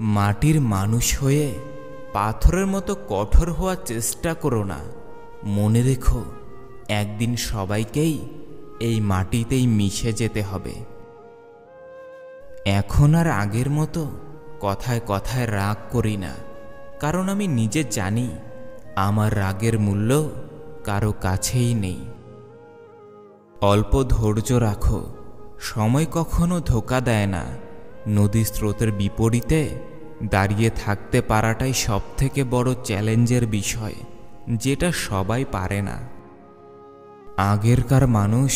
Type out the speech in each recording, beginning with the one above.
মাটির মানুষ হয়ে পাথরের মতো কঠোর হওয়ার চেষ্টা করো না। মনে রেখো, একদিন সবাইকেই এই মাটিতেই মিশে যেতে হবে। এখন আর আগের মতো কথায় কথায় রাগ করি না, কারণ আমি নিজে জানি আমার রাগের মূল্য কারো কাছেই নেই। অল্প ধৈর্য রাখো, সময় কখনো ধোঁকা দেয় না। নদী স্রোতের বিপরীতে দাঁড়িয়ে থাকতে পারাটাই সবথেকে বড় চ্যালেঞ্জের বিষয়, যেটা সবাই পারে না। আগেরকার মানুষ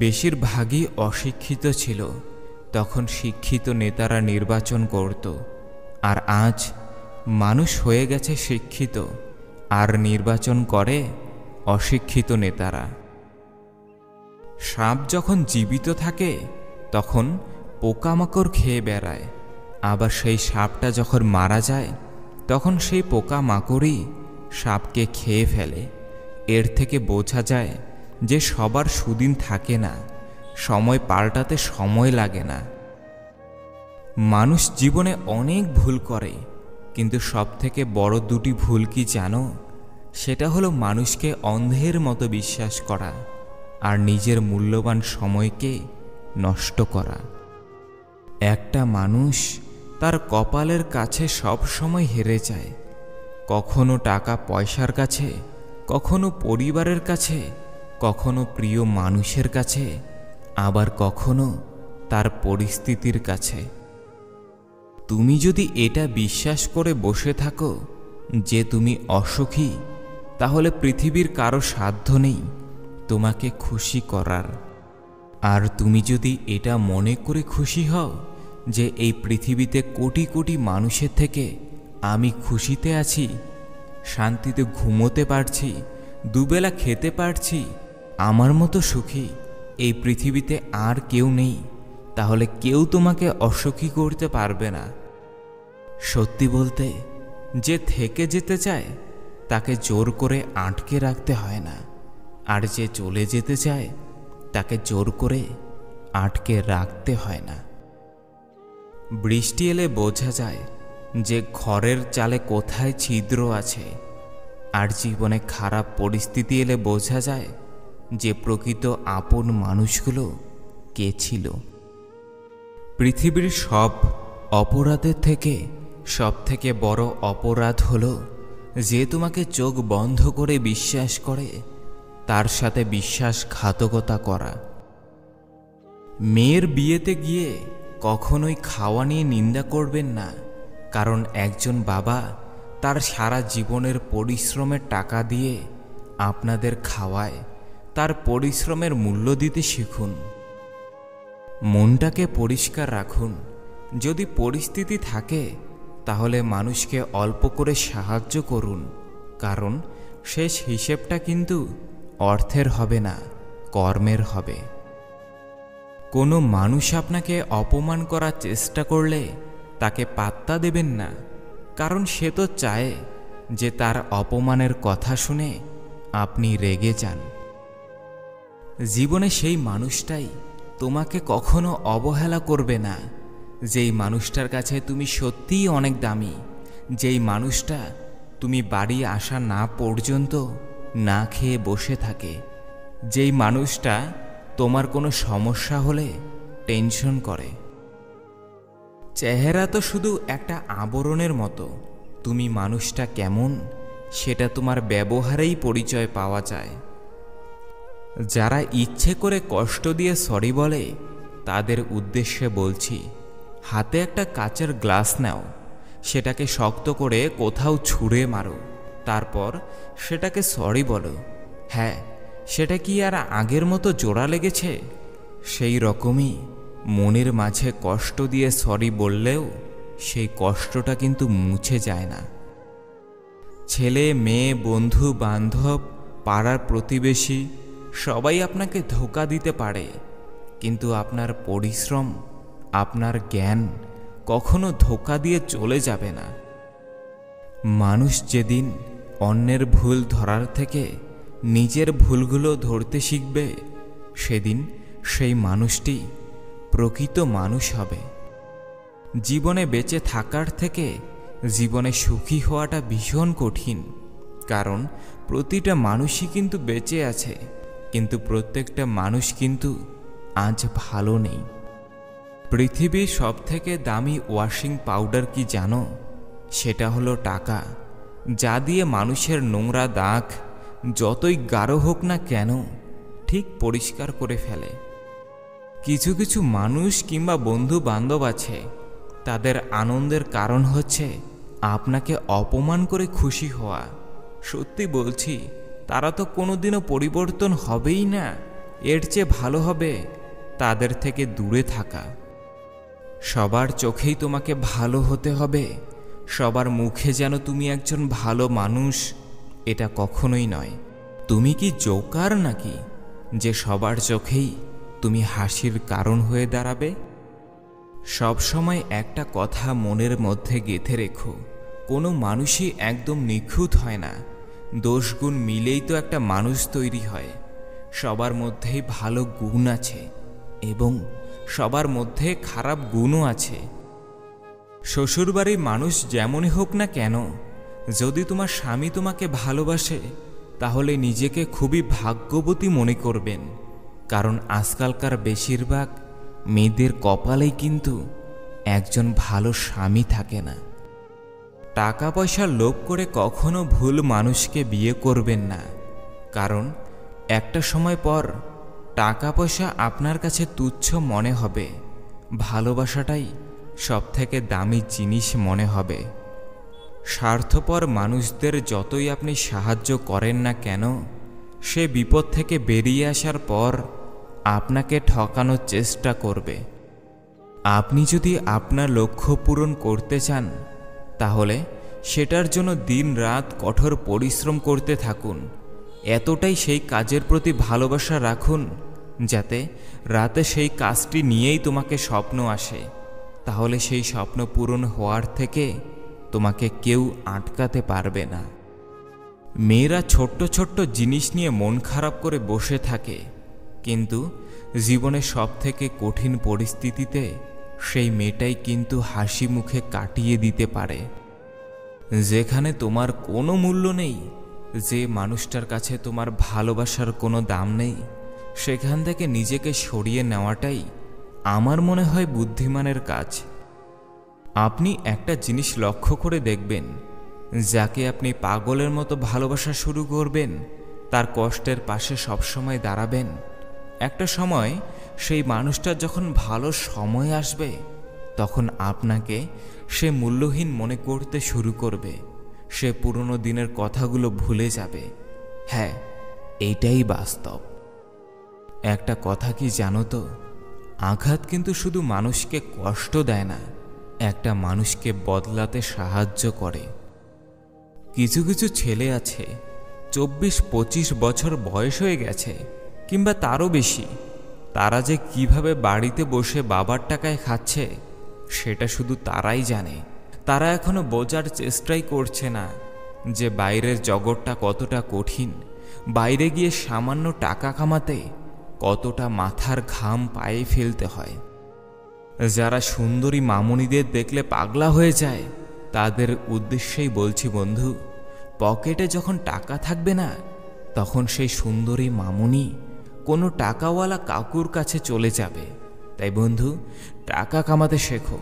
বেশিরভাগই অশিক্ষিত ছিল, তখন শিক্ষিত নেতারা নির্বাচন করত। আর আজ মানুষ হয়ে গেছে শিক্ষিত, আর নির্বাচন করে অশিক্ষিত নেতারা। সাপ যখন জীবিত থাকে তখন পোকামাকড় খেয়ে বেড়ায়, আবার সেই সাপটা যখন মারা যায় তখন সেই পোকামাকড়ই সাপকে খেয়ে ফেলে। এর থেকে বোঝা যায় যে সবার সুদিন থাকে না, সময় পাল্টাতে সময় লাগে না। মানুষ জীবনে অনেক ভুল করে, কিন্তু সবথেকে বড় দুটি ভুল কি জানো? সেটা হলো মানুষকে অন্ধের মতো বিশ্বাস করা আর নিজের মূল্যবান সময়কে নষ্ট করা। একটা মানুষ তার কপালের কাছে সব সময় হেরে যায়, কখনো টাকা পয়সার কাছে, কখনো পরিবারের কাছে, কখনো প্রিয় মানুষের কাছে, আবার কখনো তার পরিস্থিতির কাছে। তুমি যদি এটা বিশ্বাস করে বসে থাকো যে তুমি অসুখী, তাহলে পৃথিবীর কারো সাধ্য নেই তোমাকে খুশি করার। আর তুমি যদি এটা মনে করে খুশি হও যে এই পৃথিবীতে কোটি কোটি মানুষের থেকে আমি খুশিতে আছি, শান্তিতে ঘুমোতে পারছি, দুবেলা খেতে পারছি, আমার মতো সুখী এই পৃথিবীতে আর কেউ নেই, তাহলে কেউ তোমাকে অসুখী করতে পারবে না। সত্যি বলতে, যে থেকে যেতে চায় তাকে জোর করে আটকে রাখতে হয় না, আর যে চলে যেতে চায় তাকে জোর করে আটকে রাখতে হয় না। বৃষ্টি এলে বোঝা যায় যে ঘরের চালে কোথায় ছিদ্র আছে, আর জীবনে খারাপ পরিস্থিতি এলে বোঝা যায় যে প্রকৃত আপন মানুষগুলো কে ছিল। পৃথিবীর সব অপরাধের থেকে সবথেকে বড় অপরাধ হলো যে তোমাকে চোখ বন্ধ করে বিশ্বাস করে তার সাথে বিশ্বাসঘাতকতা করা। মেয়ের বিয়েতে গিয়ে কখনোই খাওয়া নিয়ে নিন্দা করবেন না, কারণ একজন বাবা তার সারা জীবনের পরিশ্রমের টাকা দিয়ে আপনাদের খাওয়ায়। তার পরিশ্রমের মূল্য দিতে শিখুন। মনটাকে পরিষ্কার রাখুন। যদি পরিস্থিতি থাকে তাহলে মানুষকে অল্প করে সাহায্য করুন, কারণ শেষ হিসেবটা কিন্তু অর্থের হবে না, কর্মের হবে। কোনো মানুষ আপনাকে অপমান করার চেষ্টা করলে তাকে পাত্তা দেবেন না, কারণ সে তো চায় যে তার অপমানের কথা শুনে আপনি রেগে যান। জীবনে সেই মানুষটাই তোমাকে কখনো অবহেলা করবে না, যেই মানুষটার কাছে তুমি সত্যিই অনেক দামি, যেই মানুষটা তুমি বাড়ি আসা না পর্যন্ত না খেয়ে বসে থাকে, যেই মানুষটা তোমার কোনো সমস্যা হলে টেনশন করে। চেহারা তো শুধু একটা আবরণের মতো, তুমি মানুষটা কেমন সেটা তোমার ব্যবহারেই পরিচয় পাওয়া যায়। যারা ইচ্ছে করে কষ্ট দিয়ে সরি বলে তাদের উদ্দেশ্যে বলছি, হাতে একটা কাচের গ্লাস নাও, সেটাকে শক্ত করে কোথাও ছুঁড়ে মারো, তারপর সেটাকে সরি বলো। হ্যাঁ, সেটা কি আর আগের মতো জোড়া লেগেছে? সেই রকমই মনের মাঝে কষ্ট দিয়ে সরি বললেও সেই কষ্টটা কিন্তু মুছে যায় না। ছেলে মেয়ে, বন্ধু বান্ধব, পাড়ার প্রতিবেশী সবাই আপনাকে ধোঁকা দিতে পারে, কিন্তু আপনার পরিশ্রম, আপনার জ্ঞান কখনো ধোঁকা দিয়ে চলে যাবে না। মানুষ যেদিন অন্যের ভুল ধরার থেকে নিজের ভুলগুলো ধরতে শিখবে, সেদিন সেই মানুষটি প্রকৃত মানুষ হবে। জীবনে বেঁচে থাকার থেকে জীবনে সুখী হওয়াটা ভীষণ কঠিন, কারণ প্রতিটা মানুষই কিন্তু বেঁচে আছে, কিন্তু প্রত্যেকটা মানুষ কিন্তু আজ ভালো নেই। পৃথিবীর সবথেকে দামি ওয়াশিং পাউডার কি জানো? সেটা হলো টাকা, যা দিয়ে মানুষের নোংরা দাগ যতই গাঢ় হোক না কেন ঠিক পরিষ্কার করে ফেলে। কিছু কিছু মানুষ কিংবা বন্ধু বান্ধব আছে, তাদের আনন্দের কারণ হচ্ছে আপনাকে অপমান করে খুশি হওয়া। সত্যি বলছি, তারা তো কোনোদিনও পরিবর্তন হবেই না। এর চেয়ে ভালো হবে তাদের থেকে দূরে থাকা। সবার চোখেই তোমাকে ভালো হতে হবে, সবার মুখে যেন তুমি একজন ভালো মানুষ, এটা কখনোই নয়। তুমি কি জোকার নাকি যে সবার চোখেই তুমি হাসির কারণ হয়ে দাঁড়াবে? সব সময় একটা কথা মনের মধ্যে গেঁথে রেখো, কোনো মানুষই একদম নিখুঁত হয় না। দোষগুণ মিলেই তো একটা মানুষ তৈরি হয়। সবার মধ্যেই ভালো গুণ আছে এবং সবার মধ্যে খারাপ গুণও আছে। শ্বশুরবাড়ির মানুষ যেমনই হোক না কেন, যদি তোমার স্বামী তোমাকে ভালোবাসে তাহলে নিজেকে খুবই ভাগ্যবতী মনে করবেন, কারণ আজকালকার বেশিরভাগ মেয়েদের কপালেই কিন্তু একজন ভালো স্বামী থাকে না। টাকা পয়সার লোভ করে কখনো ভুল মানুষকে বিয়ে করবেন না, কারণ একটা সময় পর টাকা পয়সা আপনার কাছে তুচ্ছ মনে হবে, ভালোবাসাটাই সবথেকে দামি জিনিস মনে হবে। স্বার্থপর মানুষদের যতই আপনি সাহায্য করেন না কেন, সে বিপদ থেকে বেরিয়ে আসার পর আপনাকে ঠকানোর চেষ্টা করবে। আপনি যদি আপনার লক্ষ্য পূরণ করতে চান, তাহলে সেটার জন্য দিন রাত কঠোর পরিশ্রম করতে থাকুন। এতটাই সেই কাজের প্রতি ভালোবাসা রাখুন যাতে রাতে সেই কাজটি নিয়েই তোমাকে স্বপ্ন আসে, তাহলে সেই স্বপ্ন পূরণ হওয়ার থেকে তোমাকে কেউ আটকাতে পারবে না। মেয়েরা ছোট্ট ছোট্ট জিনিস নিয়ে মন খারাপ করে বসে থাকে, কিন্তু জীবনের সবথেকে কঠিন পরিস্থিতিতে সেই মেয়েটাই কিন্তু হাসি মুখে কাটিয়ে দিতে পারে। যেখানে তোমার কোনো মূল্য নেই, যে মানুষটার কাছে তোমার ভালোবাসার কোনো দাম নেই, সেখান থেকে নিজেকে সরিয়ে নেওয়াটাই আমার মনে হয় বুদ্ধিমানের কাজ। আপনি একটা জিনিস লক্ষ্য করে দেখবেন, যাকে আপনি পাগলের মতো ভালোবাসা শুরু করবেন, তার কষ্টের পাশে সবসময় দাঁড়াবেন, একটা সময় সেই মানুষটার যখন ভালো সময় আসবে, তখন আপনাকে সে মূল্যহীন মনে করতে শুরু করবে। সে পুরনো দিনের কথাগুলো ভুলে যাবে। হ্যাঁ, এইটাই বাস্তব। একটা কথা কি জানো তো, আঘাত কিন্তু শুধু মানুষকে কষ্ট দেয় না, একটা মানুষকে বদলাতে সাহায্য করে। কিছু কিছু ছেলে আছে 24-25 বছর বয়স হয়ে গেছে কিংবা তারও বেশি, তারা যে কিভাবে বাড়িতে বসে বাবার টাকায় খাচ্ছে সেটা শুধু তারাই জানে। তারা এখনো বোঝার চেষ্টাই করছে না যে বাইরের জগৎটা কতটা কঠিন, বাইরে গিয়ে সামান্য টাকা কামাতে কতটা মাথার ঘাম পায়ে ফেলতে হয়। যারা সুন্দরী মামুনিদের দেখলে পাগলা হয়ে যায়, তাদের উদ্দেশ্যেই বলছি বন্ধু, পকেটে যখন টাকা থাকবে না, তখন সেই সুন্দরী মামুনি কোনো টাকাওয়ালা কাকুর কাছে চলে যাবে। তাই বন্ধু, টাকা কামাতে শেখো।